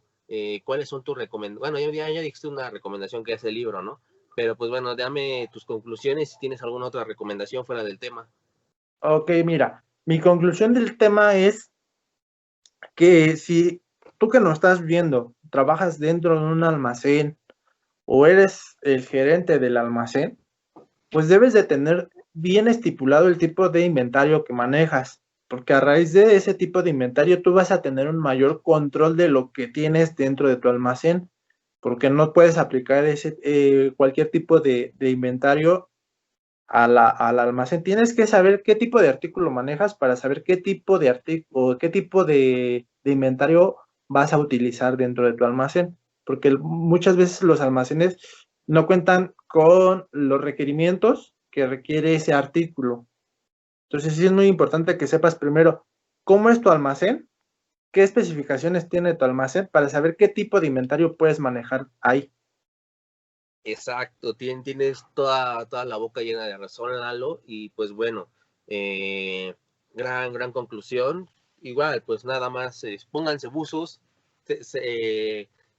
¿cuáles son tus recomendaciones? Bueno, ya dijiste una recomendación que es el libro, ¿no? Pero pues bueno, dame tus conclusiones si tienes alguna otra recomendación fuera del tema. Ok, mira, Mi conclusión del tema es que si tú que nos estás viendo trabajas dentro de un almacén o eres el gerente del almacén, pues debes de tener bien estipulado el tipo de inventario que manejas, porque a raíz de ese tipo de inventario tú vas a tener un mayor control de lo que tienes dentro de tu almacén, porque no puedes aplicar cualquier tipo de inventario al almacén. Tienes que saber qué tipo de artículo manejas para saber qué tipo de artículo, qué tipo de inventario vas a utilizar dentro de tu almacén, porque muchas veces los almacenes no cuentan con los requerimientos que requiere ese artículo. Entonces sí es muy importante que sepas primero cómo es tu almacén, qué especificaciones tiene tu almacén para saber qué tipo de inventario puedes manejar ahí. Exacto, tienes toda la boca llena de razón, Lalo, y pues bueno, eh, gran conclusión. Igual, pues nada más, pónganse buzos,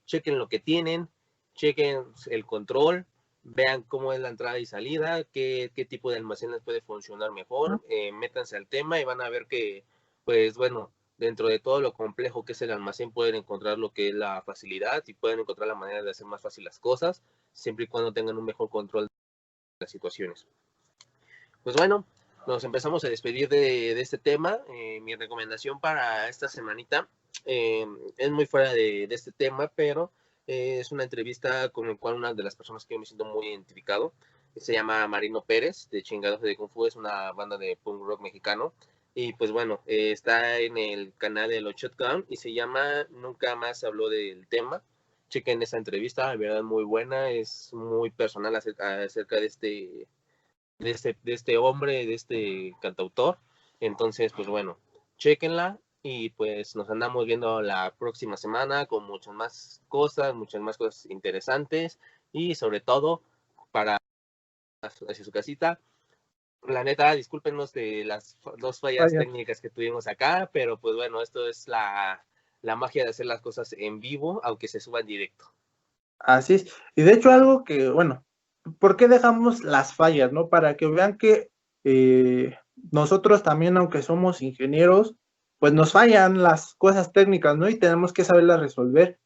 chequen lo que tienen, chequen el control, vean cómo es la entrada y salida, qué tipo de almacén les puede funcionar mejor, métanse al tema y van a ver que, pues bueno, dentro de todo lo complejo que es el almacén pueden encontrar lo que es la facilidad y pueden encontrar la manera de hacer más fácil las cosas siempre y cuando tengan un mejor control de las situaciones. Pues bueno, nos empezamos a despedir de este tema. Mi recomendación para esta semanita es muy fuera de este tema, pero es una entrevista con el cual una de las personas que yo me siento muy identificado se llama Marino Pérez, de Chingados de Kung Fu, es una banda de punk rock mexicano. Y pues bueno, está en el canal de los Shotgun y se llama Nunca más habló del tema. Chequen esa entrevista, de verdad muy buena, es muy personal acerca de este hombre, de este cantautor. Entonces, pues bueno, chequenla y pues nos andamos viendo la próxima semana con muchas más cosas interesantes y sobre todo para hacia su casita. La neta, discúlpenos de las dos fallas Vaya. técnicas que tuvimos acá, pero pues bueno, esto es la magia de hacer las cosas en vivo, aunque se suba en directo. Así es. Y de hecho algo que, bueno, ¿por qué dejamos las fallas, no? Para que vean que nosotros también, aunque somos ingenieros, pues nos fallan las cosas técnicas, ¿no? Y tenemos que saberlas resolver.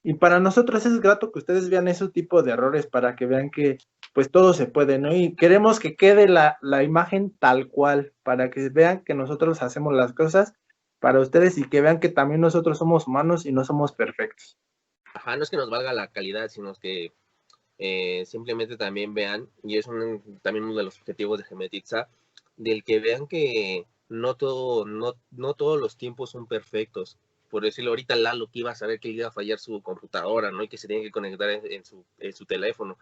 Y para nosotros es grato que ustedes vean ese tipo de errores para que vean que pues todo se puede, ¿no? Y queremos que quede la imagen tal cual, para que vean que nosotros hacemos las cosas para ustedes y que vean que también nosotros somos humanos y no somos perfectos. Ajá, no es que nos valga la calidad, sino que simplemente también vean, y es también uno de los objetivos de Gemetitza, del que vean que no todos los tiempos son perfectos. Por decirlo ahorita, Lalo que iba a saber que iba a fallar su computadora, ¿no? Y que se tiene que conectar en su teléfono.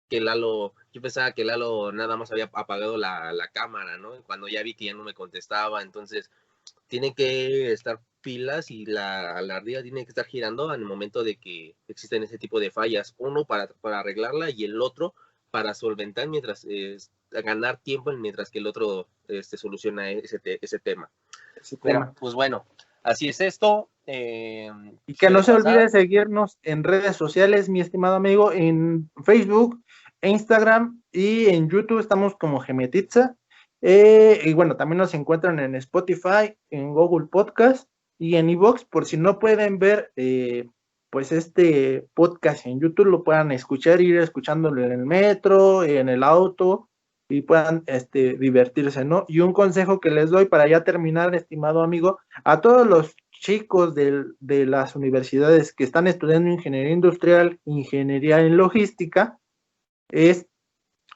Que Lalo, yo pensaba que Lalo nada más había apagado la cámara, ¿no? Cuando ya vi que ya no me contestaba, entonces tienen que estar pilas y la ardilla tiene que estar girando en el momento de que existen ese tipo de fallas. Uno para arreglarla y el otro para solventar mientras ganar tiempo mientras que el otro soluciona ese tema. Ese Pero tema. pues bueno, así es esto. Y que no Suele se olvide pasar. seguirnos en redes sociales, mi estimado amigo, en Facebook, Instagram y en YouTube estamos como Gemetitza. Y bueno, también nos encuentran en Spotify, en Google Podcast y en iVoox, por si no pueden ver pues este podcast en YouTube, lo puedan escuchar, ir escuchándolo en el metro, en el auto y puedan divertirse, ¿no? Y un consejo que les doy para ya terminar, estimado amigo, a todos los chicos de las universidades que están estudiando ingeniería industrial, ingeniería en logística, es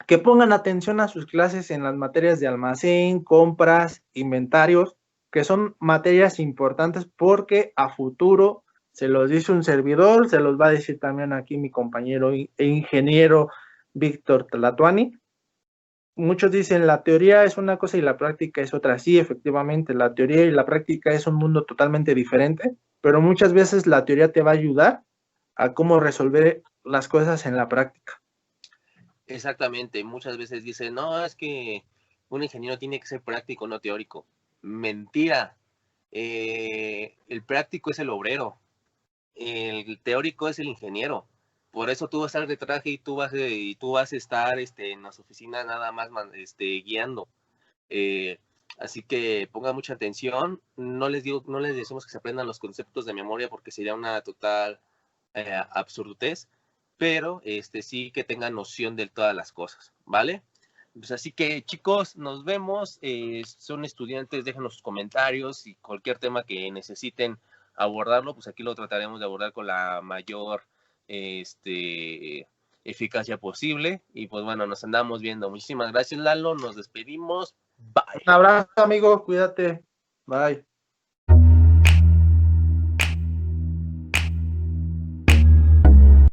que pongan atención a sus clases en las materias de almacén, compras, inventarios, que son materias importantes porque a futuro se los dice un servidor, se los va a decir también aquí mi compañero e ingeniero Víctor Tlatuani. Muchos dicen la teoría es una cosa y la práctica es otra. Sí, efectivamente, la teoría y la práctica es un mundo totalmente diferente, pero muchas veces la teoría te va a ayudar a cómo resolver las cosas en la práctica. Exactamente, muchas veces dicen, no, es que un ingeniero tiene que ser práctico, no teórico. Mentira. El práctico es el obrero, el teórico es el ingeniero. Por eso tú vas a estar de traje y tú vas a estar en las oficinas nada más guiando. Así que pongan mucha atención. No les decimos que se aprendan los conceptos de memoria porque sería una total absurdez, pero sí que tengan noción de todas las cosas, ¿vale? Pues así que chicos, nos vemos. Son estudiantes, déjenos sus comentarios y cualquier tema que necesiten abordarlo, pues aquí lo trataremos de abordar con la mayor eficacia posible. Y pues bueno, nos andamos viendo. Muchísimas gracias, Lalo. Nos despedimos. Bye. Un abrazo, amigo. Cuídate. Bye.